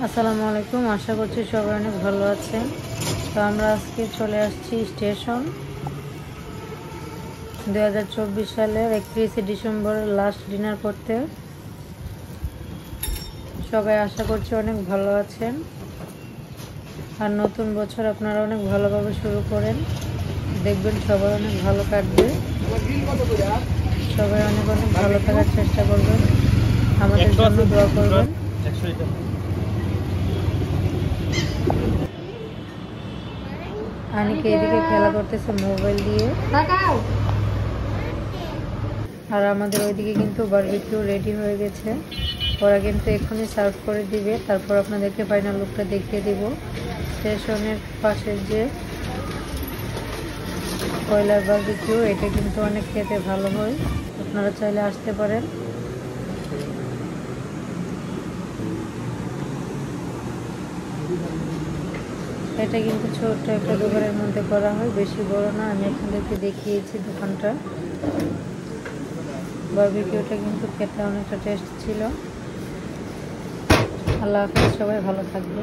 আসসালামু আলাইকুম। আশা করছি সবাই অনেক ভালো আছেন। তো আমরা আজকে চলে আসছি স্টেশন 2024 সালের 31 ডিসেম্বরের লাস্ট ডিনার করতে। সবাই আশা করছি অনেক ভালো আছেন, আর নতুন বছর আপনারা অনেক ভালোভাবে শুরু করেন। দেখবেন সবার অনেক ভালো কাটবে। সবাই অনেক অনেক ভালো থাকার চেষ্টা করবেন, আমাদের জন্য দোয়া করবেন। আনিকে এদিকে খেলা করতেছে মোবাইল দিয়ে, আর আমাদের ওইদিকে কিন্তু বারবিকিউ রেডি হয়ে গেছে। ওরা কিন্তু এখনই সার্ভ করে দিবে, তারপর আপনাদেরকে ফাইনাল লুকটা দেখিয়ে দিব। স্টেশনের পাশের যে কয়লার বারবিকিউ, এটা কিন্তু অনেক খেতে ভালো হয়, আপনারা চাইলে আসতে পারেন। এটা কিন্তু ছোট্ট একটা দোকানের মধ্যে করা হয়, বেশি বড় না। আমি আপনাদেরকে দেখিয়েছি দোকানটা। বারবিকিউটা কিন্তু খেতে অনেকটা টেস্ট ছিল। আল্লাহ হাফেজ, সবাই ভালো থাকবে।